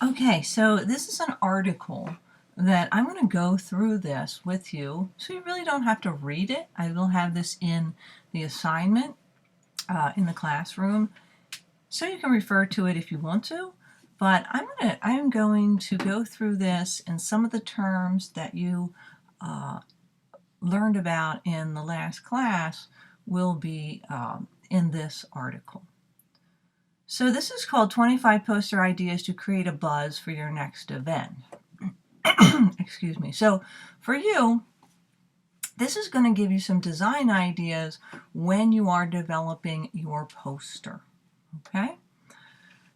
Okay, so this is an article that I'm going to go through this with you, so you really don't have to read it. I will have this in the assignment in the classroom, so you can refer to it if you want to. But I'm going to go through this and some of the terms that you learned about in the last class will be in this article. So this is called 25 Poster Ideas to Create a Buzz for Your Next Event. Excuse me. So for you, this is going to give you some design ideas when you are developing your poster. Okay?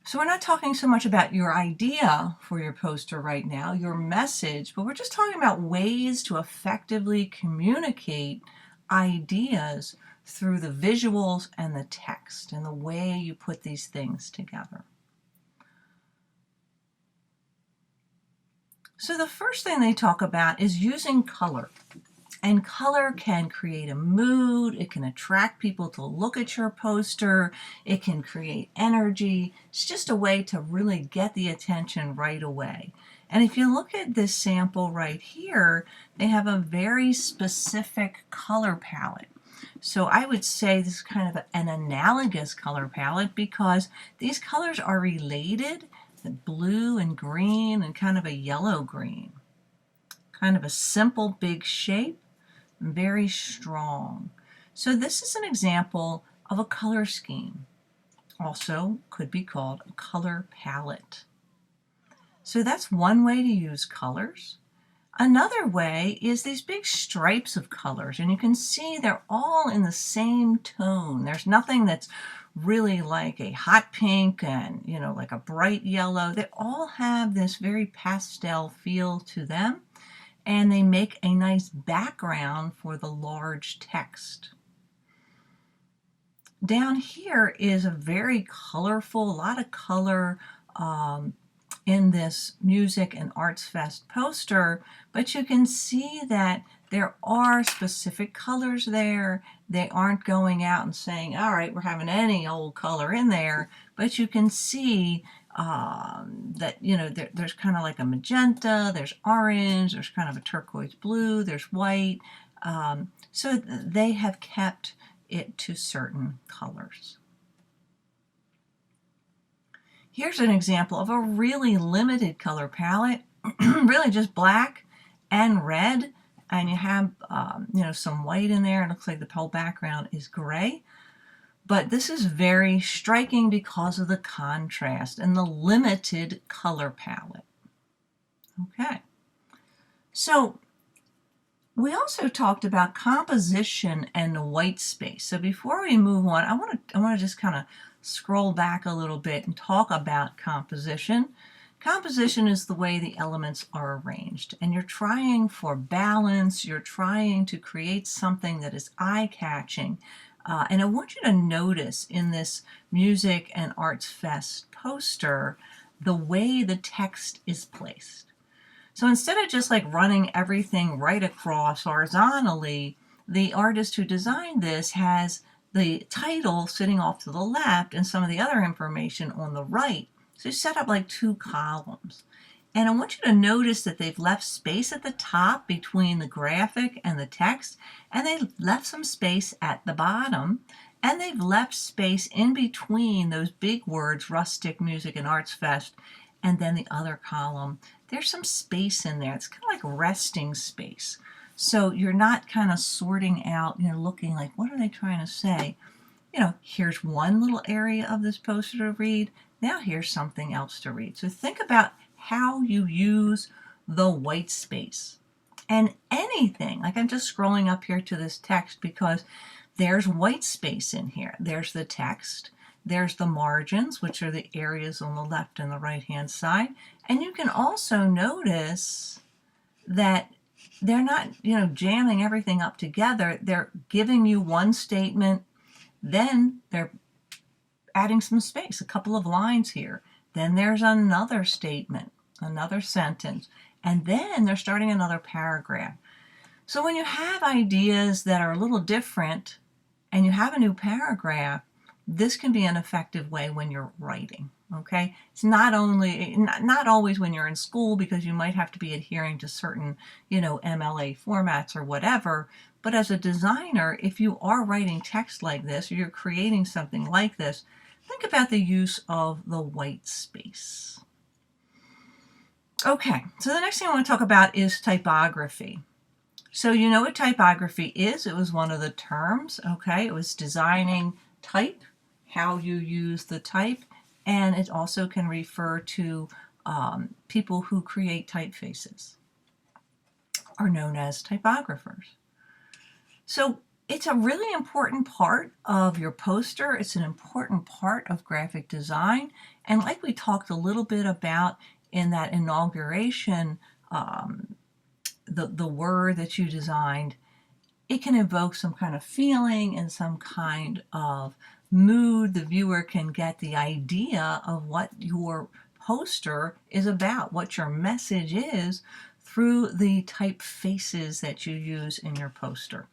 So we're not talking so much about your idea for your poster right now, your message, but we're just talking about ways to effectively communicate ideas through the visuals and the text and the way you put these things together. So the first thing they talk about is using color. And color can create a mood, it can attract people to look at your poster, it can create energy. It's just a way to really get the attention right away. And if you look at this sample right here, they have a very specific color palette. So I would say this is kind of an analogous color palette because these colors are related, the blue and green and kind of a yellow green. Kind of a simple big shape, very strong. So this is an example of a color scheme. Also could be called a color palette. So that's one way to use colors. Another way is these big stripes of colors, and you can see they're all in the same tone. There's nothing that's really like a hot pink and, like a bright yellow. They all have this very pastel feel to them, and they make a nice background for the large text. Down here is a very colorful, a lot of color in this Music and Arts Fest poster, but you can see that there are specific colors there. They aren't going out and saying, all right, we're having any old color in there, but you can see that, there's kind of like a magenta, there's orange, there's kind of a turquoise blue, there's white. So they have kept it to certain colors. Here's an example of a really limited color palette, really just black and red, and you have some white in there. It looks like the whole background is gray. But this is very striking because of the contrast and the limited color palette. Okay. So we also talked about composition and white space. So before we move on, I want to just kind of scroll back a little bit and talk about composition. Composition is the way the elements are arranged, and you're trying for balance, you're trying to create something that is eye-catching. And I want you to notice in this Music and Arts Fest poster the way the text is placed. So instead of just like running everything right across horizontally, the artist who designed this has the title sitting off to the left and some of the other information on the right. So set up like two columns. And I want you to notice that they've left space at the top between the graphic and the text, and they left some space at the bottom, and they've left space in between those big words, Rustic Music and Arts Fest, and then the other column. There's some space in there. It's kind of like resting space. So you're not kind of sorting out, looking like, what are they trying to say? Here's one little area of this poster to read. Now here's something else to read. So think about how you use the white space. And anything, like I'm just scrolling up here to this text because there's white space in here. There's the text. There's the margins, which are the areas on the left and the right-hand side. And you can also notice that they're not, jamming everything up together. They're giving you one statement, then they're adding some space, a couple of lines here. Then there's another statement, another sentence, and then they're starting another paragraph. So when you have ideas that are a little different and you have a new paragraph, this can be an effective way when you're writing. Okay, it's not always when you're in school, because you might have to be adhering to certain, MLA formats or whatever. But as a designer, if you are writing text like this, or you're creating something like this, think about the use of the white space. Okay, so the next thing I want to talk about is typography. So you know what typography is. It was one of the terms, okay? It was designing type, how you use the type, and it also can refer to people who create typefaces, are known as typographers. So it's a really important part of your poster. It's an important part of graphic design. And like we talked a little bit about in that inauguration, the word that you designed, it can evoke some kind of feeling and some kind of mood. The viewer can get the idea of what your poster is about, what your message is, through the typefaces that you use in your poster.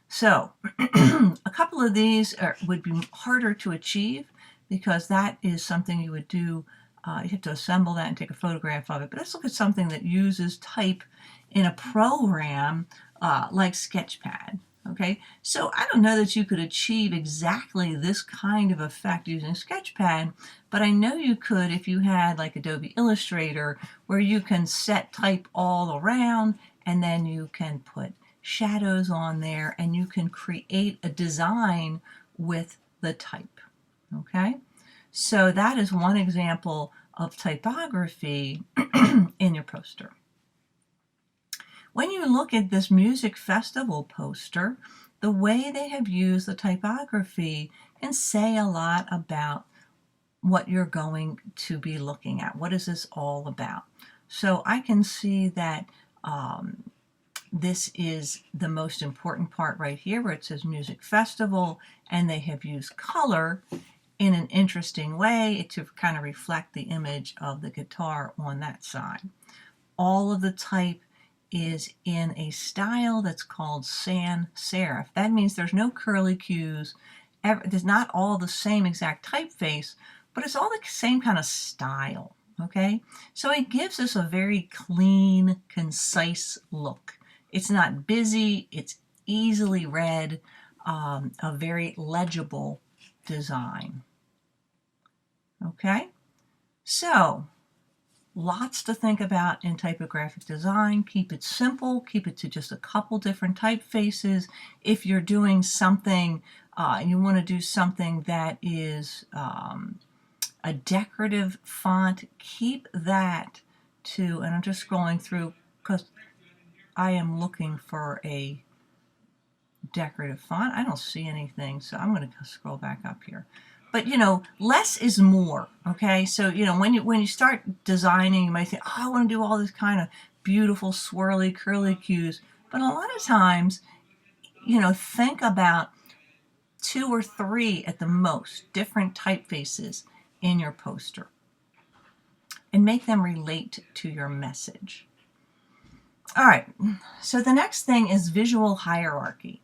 So a couple of these would be harder to achieve, because that is something you would do. You have to assemble that and take a photograph of it. But let's look at something that uses type in a program like Sketchpad. Okay, so I don't know that you could achieve exactly this kind of effect using Sketchpad, but I know you could if you had like Adobe Illustrator, where you can set type all around, and then you can put shadows on there, and you can create a design with the type. Okay, so that is one example of typography in your poster. When you look at this music festival poster, the way they have used the typography can say a lot about what you're going to be looking at. What is this all about? So I can see that this is the most important part right here, where it says music festival, and they have used color in an interesting way to kind of reflect the image of the guitar on that side. All of the type is in a style that's called sans serif. That means there's no curly cues. There's not all the same exact typeface, but it's all the same kind of style. Okay, so it gives us a very clean, concise look. It's not busy, it's easily read, a very legible design. Okay, so lots to think about in typographic design. Keep it simple, keep it to just a couple different typefaces. If you're doing something, you want to do something that is a decorative font, keep that to, and I'm just scrolling through because I am looking for a decorative font. I don't see anything, so I'm going to scroll back up here. But less is more. Okay, so when you start designing, you might think, oh, I want to do all this kind of beautiful swirly curly cues. But a lot of times, think about 2 or 3 at the most different typefaces in your poster, and make them relate to your message. All right, so the next thing is visual hierarchy.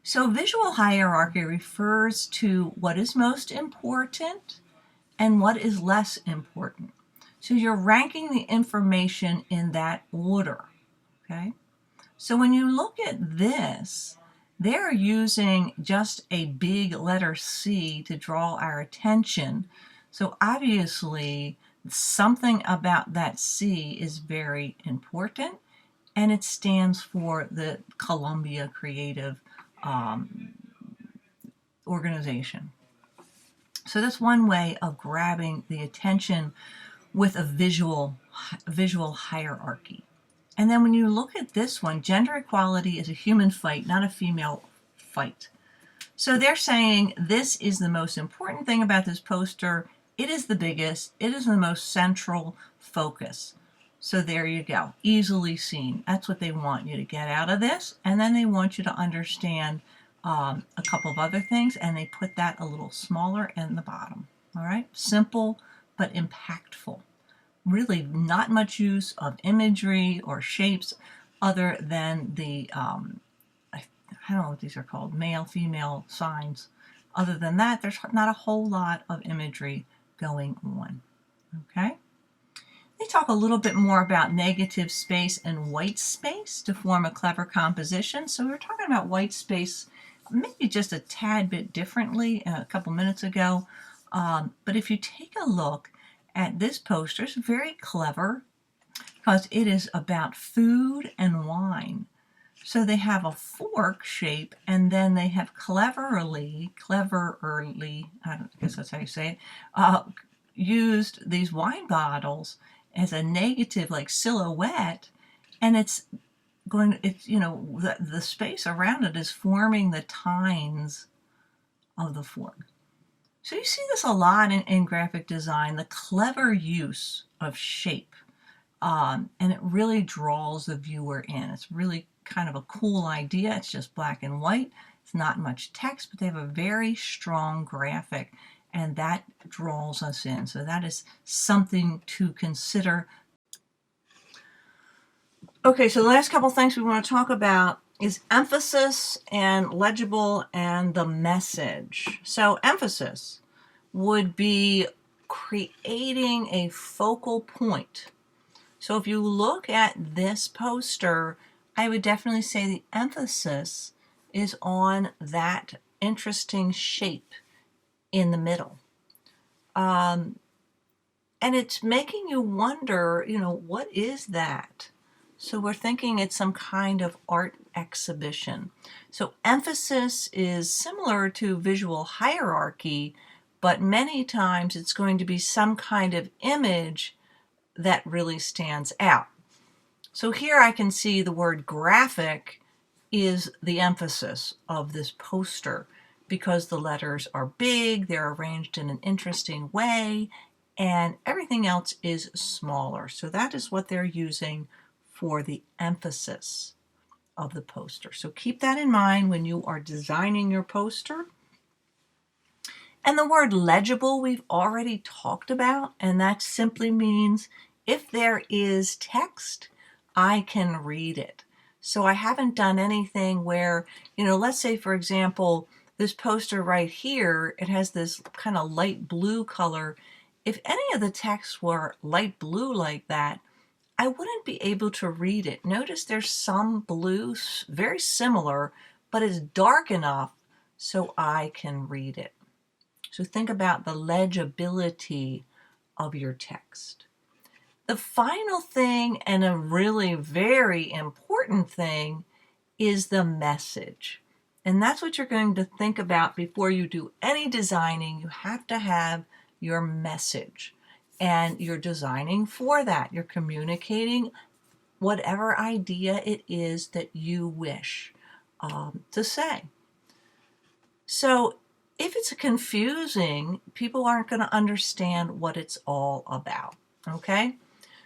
So visual hierarchy refers to what is most important and what is less important. So you're ranking the information in that order, okay? So when you look at this, they're using just a big letter C to draw our attention. So obviously, something about that C is very important, and it stands for the Columbia Creative organization. So that's one way of grabbing the attention with a visual hierarchy. And then when you look at this one, gender equality is a human fight, not a female fight. So they're saying this is the most important thing about this poster. It is the biggest. It is the most central focus. So there you go, easily seen. That's what they want you to get out of this. And then they want you to understand a couple of other things, and they put that a little smaller in the bottom. All right, simple but impactful. Really not much use of imagery or shapes other than the, I don't know what these are called, male, female signs. Other than that, there's not a whole lot of imagery going on. Okay? They talk a little bit more about negative space and white space to form a clever composition. So we were talking about white space maybe just a tad bit differently a couple minutes ago. But if you take a look at this poster, it's very clever because it is about food and wine. So they have a fork shape, and then they have cleverly, I guess that's how you say it, used these wine bottles as a negative like silhouette, and it's the space around it is forming the tines of the fork. So you see this a lot in graphic design, the clever use of shape. And it really draws the viewer in. It's really kind of a cool idea. It's just black and white. It's not much text, but they have a very strong graphic, and that draws us in. So that is something to consider. Okay, so the last couple things we want to talk about is emphasis and legible and the message. So emphasis would be creating a focal point. So if you look at this poster, I would definitely say the emphasis is on that interesting shape in the middle. And it's making you wonder, what is that? So we're thinking it's some kind of art exhibition. So emphasis is similar to visual hierarchy, but many times it's going to be some kind of image that really stands out. So here I can see the word graphic is the emphasis of this poster because the letters are big, they're arranged in an interesting way, and everything else is smaller. So that is what they're using for the emphasis of the poster. So keep that in mind when you are designing your poster. And the word legible we've already talked about, and that simply means if there is text, I can read it. So I haven't done anything where, let's say, for example, this poster right here, it has this kind of light blue color. If any of the text were light blue like that, I wouldn't be able to read it. Notice there's some blue, very similar, but it's dark enough so I can read it. So think about the legibility of your text. The final thing, and a really very important thing, is the message. And that's what you're going to think about before you do any designing. You have to have your message. And you're designing for that. You're communicating whatever idea it is that you wish to say. So if it's confusing, people aren't going to understand what it's all about. Okay?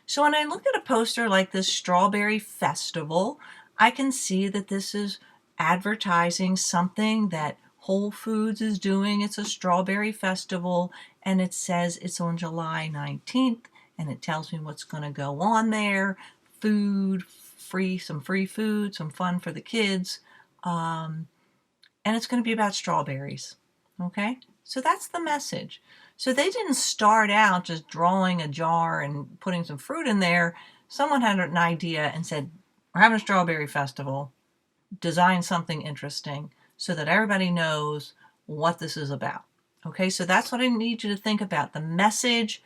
So when I look at a poster like this Strawberry Festival, I can see that this is advertising something that Whole Foods is doing. It's a strawberry festival, and it says it's on July 19th, and it tells me what's going to go on there. Food, some free food, some fun for the kids, and it's going to be about strawberries. Okay, so that's the message. So they didn't start out just drawing a jar and putting some fruit in there. Someone had an idea and said, we're having a strawberry festival. Design something interesting so that everybody knows what this is about. Okay, so that's what I need you to think about. The message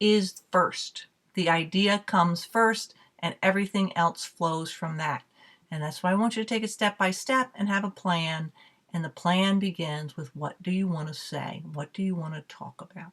is first. The idea comes first, and everything else flows from that. And that's why I want you to take it step by step and have a plan. And the plan begins with, what do you want to say? What do you want to talk about?